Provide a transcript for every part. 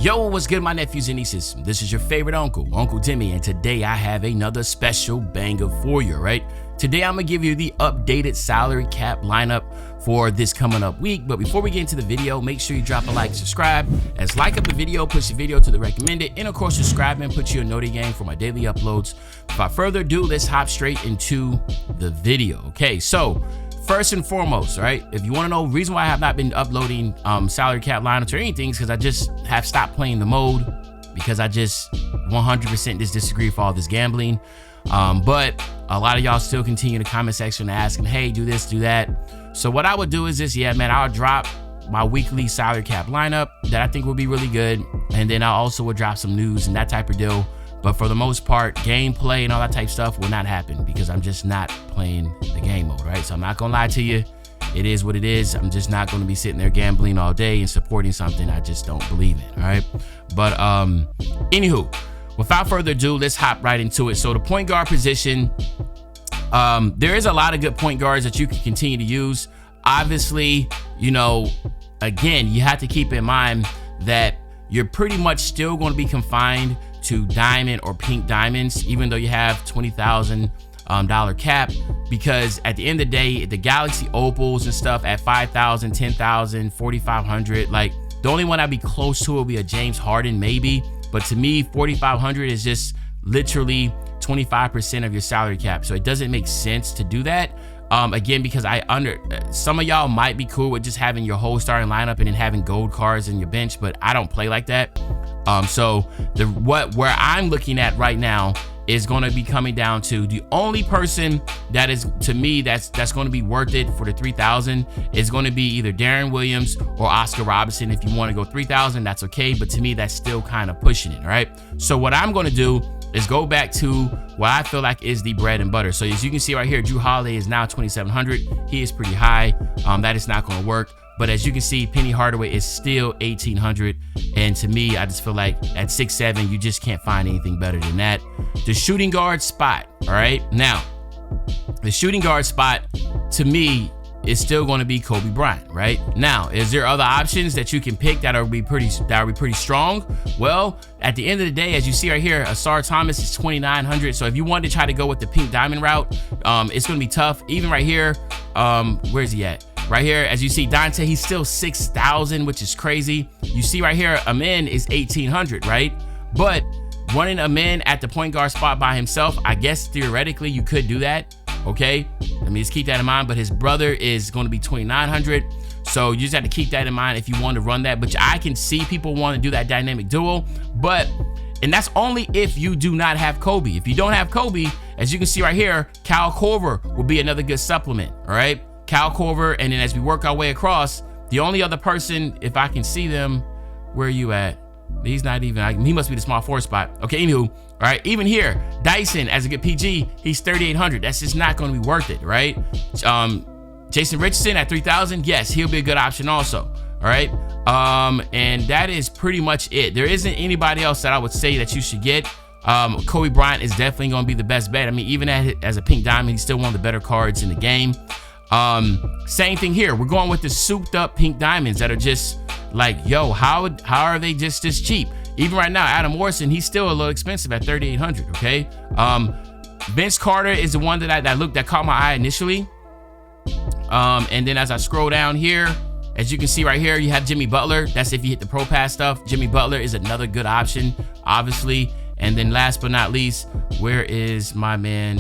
Yo, what's good, my nephews and nieces? This is your favorite uncle, Uncle Demi, and today I have another special banger for you, right? Today I'm gonna give you the updated salary cap lineup for this coming up week. But before we get into the video, make sure you drop a like, subscribe, as like up the video, push the video to the recommended, and of course subscribe and put you a noti gang for my daily uploads. Without further ado, let's hop straight into the video. Okay, so first and foremost, right, if you want to know the reason why I have not been uploading salary cap lineups or anything is because I just have stopped playing the mode because I just 100% just disagree with all this gambling. But a lot of y'all still continue in the comment section asking, hey, do this, do that. So what I would do is this, yeah, man, I'll drop my weekly salary cap lineup that I think will be really good. And then I also will drop some news and that type of deal. But for the most part, gameplay and all that type of stuff will not happen because I'm just not playing the game mode, right? So I'm not gonna lie to you. It is what it is. I'm just not gonna be sitting there gambling all day and supporting something I just don't believe in, all right? But anywho, without further ado, let's hop right into it. So the point guard position, there is a lot of good point guards that you can continue to use. Obviously, you know, again, you have to keep in mind that you're pretty much still going to be confined to diamond or pink diamonds, even though you have $20,000 cap, because at the end of the day, the Galaxy Opals and stuff at 5,000, 10,000, 4,500, like the only one I'd be close to will be a James Harden maybe, but to me 4,500 is just literally 25% of your salary cap, so it doesn't make sense to do that. Again, because some of y'all might be cool with just having your whole starting lineup and then having gold cards in your bench, but I don't play like that. So where I'm looking at right now is going to be coming down to the only person that is, to me, that's going to be worth it for the 3,000 is going to be either Darren Williams or Oscar Robertson. If you want to go 3,000, that's okay, but to me, that's still kind of pushing it, all right? So what I'm going to do is go back to what I feel like is the bread and butter. So as you can see right here, Drew Holiday is now 2,700. He is pretty high. That is not going to work. But as you can see, Penny Hardaway is still 1,800. And to me, I just feel like at 6'7", you just can't find anything better than that. The shooting guard spot, all right? Now, the shooting guard spot, to me, is still going to be Kobe Bryant, right? Now, is there other options that you can pick that will be pretty strong? Well, at the end of the day, as you see right here, Asar Thomas is 2,900. So if you wanted to try to go with the pink diamond route, it's going to be tough. Even right here, where's he at? Right here, as you see, Dante, he's still 6,000, which is crazy. You see right here, Amin is 1,800, right? But running Amin at the point guard spot by himself, I guess theoretically you could do that. Okay, let me just keep that in mind. But his brother is going to be 2,900, so you just have to keep that in mind if you want to run that. But I can see people want to do that dynamic duo, and that's only if you do not have Kobe. If you don't have Kobe, as you can see right here, Kyle Korver will be another good supplement. All right, Kyle Korver, and then as we work our way across, the only other person, if I can see them, where are you at? He's not even, he must be the small forward spot. Okay, anywho, all right, even here, Dyson as a good PG, he's 3,800. That's just not going to be worth it, right? Jason Richardson at 3,000, yes, he'll be a good option also, all right? And that is pretty much it. There isn't anybody else that I would say that you should get. Kobe Bryant is definitely going to be the best bet. I mean, even as a pink diamond, he's still one of the better cards in the game. Same thing here. We're going with the souped up pink diamonds that are just like, yo, how are they just this cheap? Even right now, Adam Morrison, he's still a little expensive at 3,800. Okay. Vince Carter is the one that caught my eye initially. And then as I scroll down here, as you can see right here, you have Jimmy Butler. That's if you hit the Pro Pass stuff. Jimmy Butler is another good option, obviously. And then last but not least, where is my man?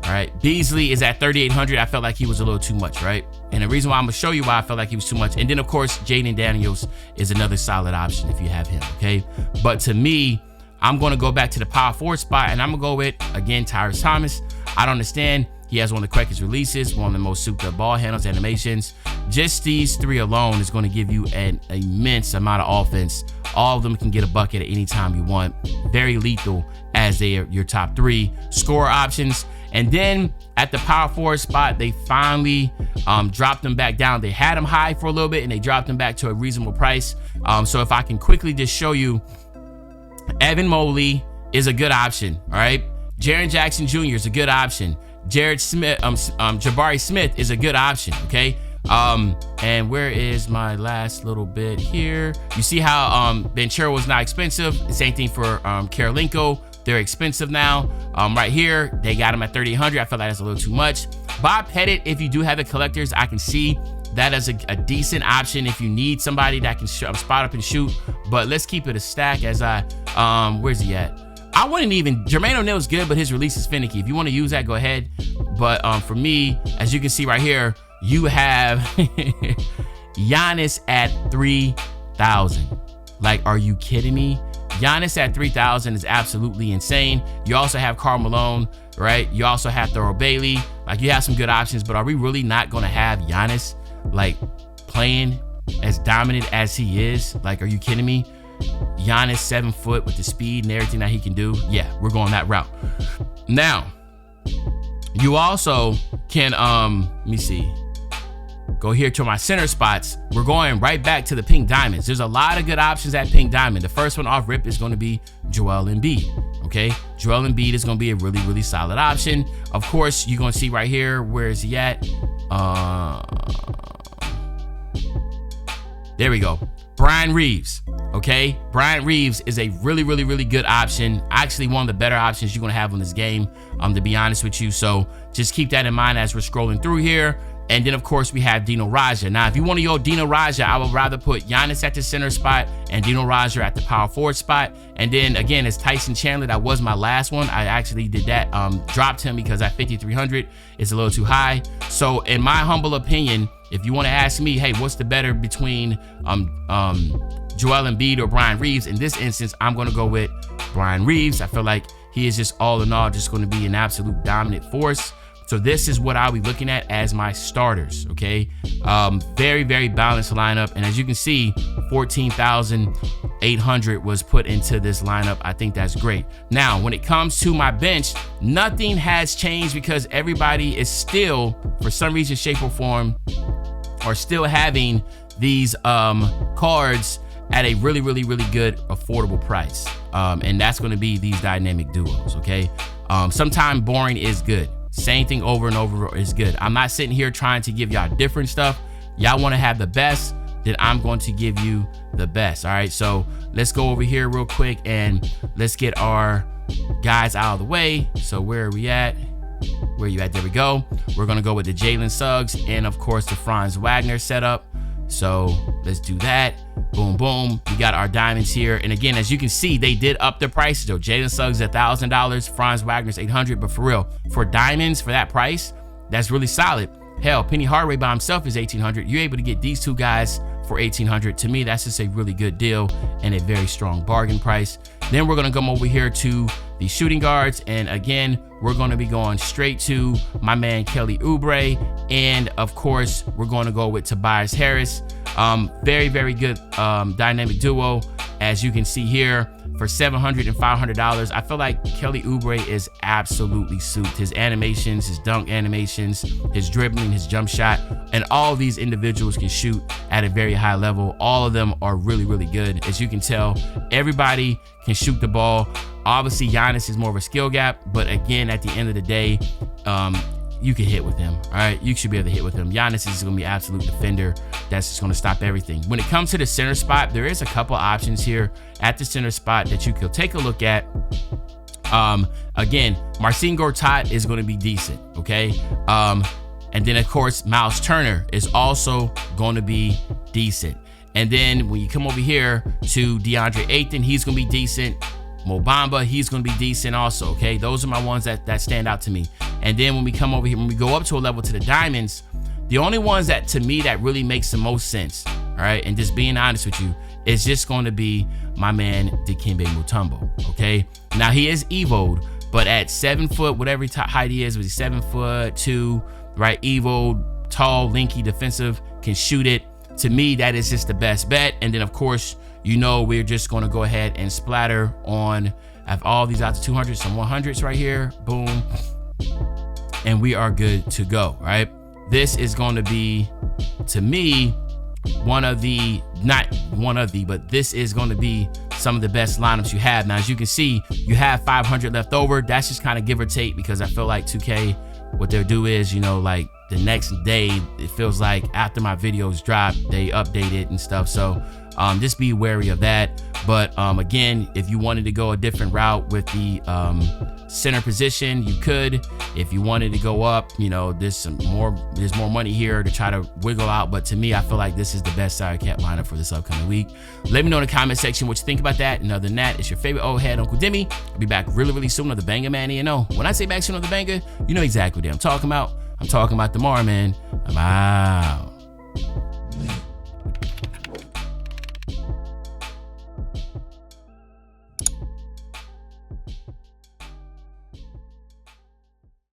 All right, Beasley is at 3,800. I felt like he was a little too much, right? And the reason why I'm gonna show you why I felt like he was too much. And then of course, Jaden Daniels is another solid option if you have him, okay? But to me, I'm gonna go back to the power forward spot and I'm gonna go with, again, Tyrese Thomas. I don't understand. He has one of the quickest releases, one of the most souped up ball handles, animations. Just these three alone is gonna give you an immense amount of offense. All of them can get a bucket at any time you want. Very lethal as they are your top three score options. And then at the power forward spot, they finally dropped them back down. They had them high for a little bit and they dropped them back to a reasonable price. So if I can quickly just show you, Evan Mobley is a good option, all right? Jaren Jackson Jr. is a good option. Jabari Smith is a good option, okay? And where is my last little bit here? You see how Ventura was not expensive. Same thing for Karolinko. They're expensive now. Right here, they got them at 3,800. I feel like that's a little too much. Bob Pettit, if you do have the collectors, I can see that as a decent option if you need somebody that can spot up and shoot. But let's keep it a stack as I, where's he at? I wouldn't even, Jermaine O'Neal's good, but his release is finicky. If you want to use that, go ahead. But for me, as you can see right here, you have Giannis at 3,000. Like, are you kidding me? Giannis at 3,000 is absolutely insane. You also have Karl Malone, right? You also have Thurl Bailey. Like, you have some good options, but are we really not going to have Giannis, like, playing as dominant as he is? Like, are you kidding me? Giannis 7 foot with the speed and everything that he can do. Yeah, we're going that route. Now, you also can, let me see. Go here to my center spots. We're going right back to the pink diamonds. There's a lot of good options at pink diamond. The first one off rip is going to be Joel Embiid. Okay, Joel Embiid is going to be a really, really solid option. Of course, you're going to see right here, where is he at? There we go. Brian Reeves. Okay, Brian Reeves is a really, really, really good option. Actually, one of the better options you're going to have on this game, to be honest with you. So just keep that in mind as we're scrolling through here. And then, of course, we have Dino Raja. Now, if you want to go Dino Raja, I would rather put Giannis at the center spot and Dino Raja at the power forward spot. And then, again, it's Tyson Chandler. That was my last one. I actually did that, dropped him because at 5,300 is a little too high. So, in my humble opinion, if you want to ask me, hey, what's the better between Joel Embiid or Brian Reeves? In this instance, I'm going to go with Brian Reeves. I feel like he is just all in all just going to be an absolute dominant force. So this is what I'll be looking at as my starters, okay? Very, very balanced lineup. And as you can see, 14,800 was put into this lineup. I think that's great. Now, when it comes to my bench, nothing has changed because everybody is still, for some reason, shape or form, are still having these cards at a really, really, really good, affordable price. And that's gonna be these dynamic duos, okay? Sometimes boring is good. Same thing over and over is good. I'm not sitting here trying to give y'all different stuff. Y'all want to have the best, then I'm going to give you the best. All right, so let's go over here real quick and let's get our guys out of the way. So where are we at? Where are you at? There we go. We're going to go with the Jalen Suggs and, of course, the Franz Wagner setup. So let's do that. Boom, boom. We got our diamonds here. And again, as you can see, they did up the prices though. Jalen Suggs $1,000, Franz Wagner's $800. But for real, for diamonds for that price, that's really solid. Hell, Penny Hardaway by himself is $1,800. You're able to get these two guys for $1,800. To me, that's just a really good deal and a very strong bargain price. Then we're gonna come over here to the shooting guards. And again, we're gonna be going straight to my man, Kelly Oubre. And of course, we're gonna go with Tobias Harris. Very, very good dynamic duo. As you can see here, for $700 and $500, I feel like Kelly Oubre is absolutely souped. His animations, his dunk animations, his dribbling, his jump shot, and all of these individuals can shoot at a very high level. All of them are really, really good. As you can tell, everybody can shoot the ball. Obviously, Giannis is more of a skill gap, but again, at the end of the day, you can hit with him, all right? You should be able to hit with him. Giannis is going to be an absolute defender. That's just going to stop everything. When it comes to the center spot, there is a couple options here at the center spot that you could take a look at. Again, Marcin Gortat is going to be decent, okay? And then, of course, Miles Turner is also going to be decent. And then when you come over here to DeAndre Ayton, he's going to be decent. Mo Bamba, he's going to be decent also, okay? Those are my ones that stand out to me. And then when we come over here, when we go up to a level to the diamonds, the only ones that to me that really makes the most sense, all right, and just being honest with you, is just going to be my man Dikembe Mutombo, okay? Now he is evoed, but at 7 foot, whatever height he is, was he 7'2", right? Evoed, tall, linky, defensive, can shoot it. To me, that is just the best bet. And then of course, you know, we're just going to go ahead and splatter on. I have all these out to 200s, some 100s right here. Boom. And we are good to go, right? This is going to be, to me, but this is going to be some of the best lineups you have. Now, as you can see, you have 500 left over. That's just kind of give or take because I feel like 2K, what they'll do is, you know, like the next day, it feels like after my videos drop, they update it and stuff. So just be wary of that. But again, if you wanted to go a different route with the center position, you could. If you wanted to go up, you know, there's more money here to try to wiggle out. But to me, I feel like this is the best salary cap lineup for this upcoming week. Let me know in the comment section what you think about that. And other than that, it's your favorite old head, Uncle Demi. I'll be back really soon on the Banger Man. You know, when I say back soon on the Banger, you know exactly what I'm talking about. I'm talking about tomorrow, man. I'm out.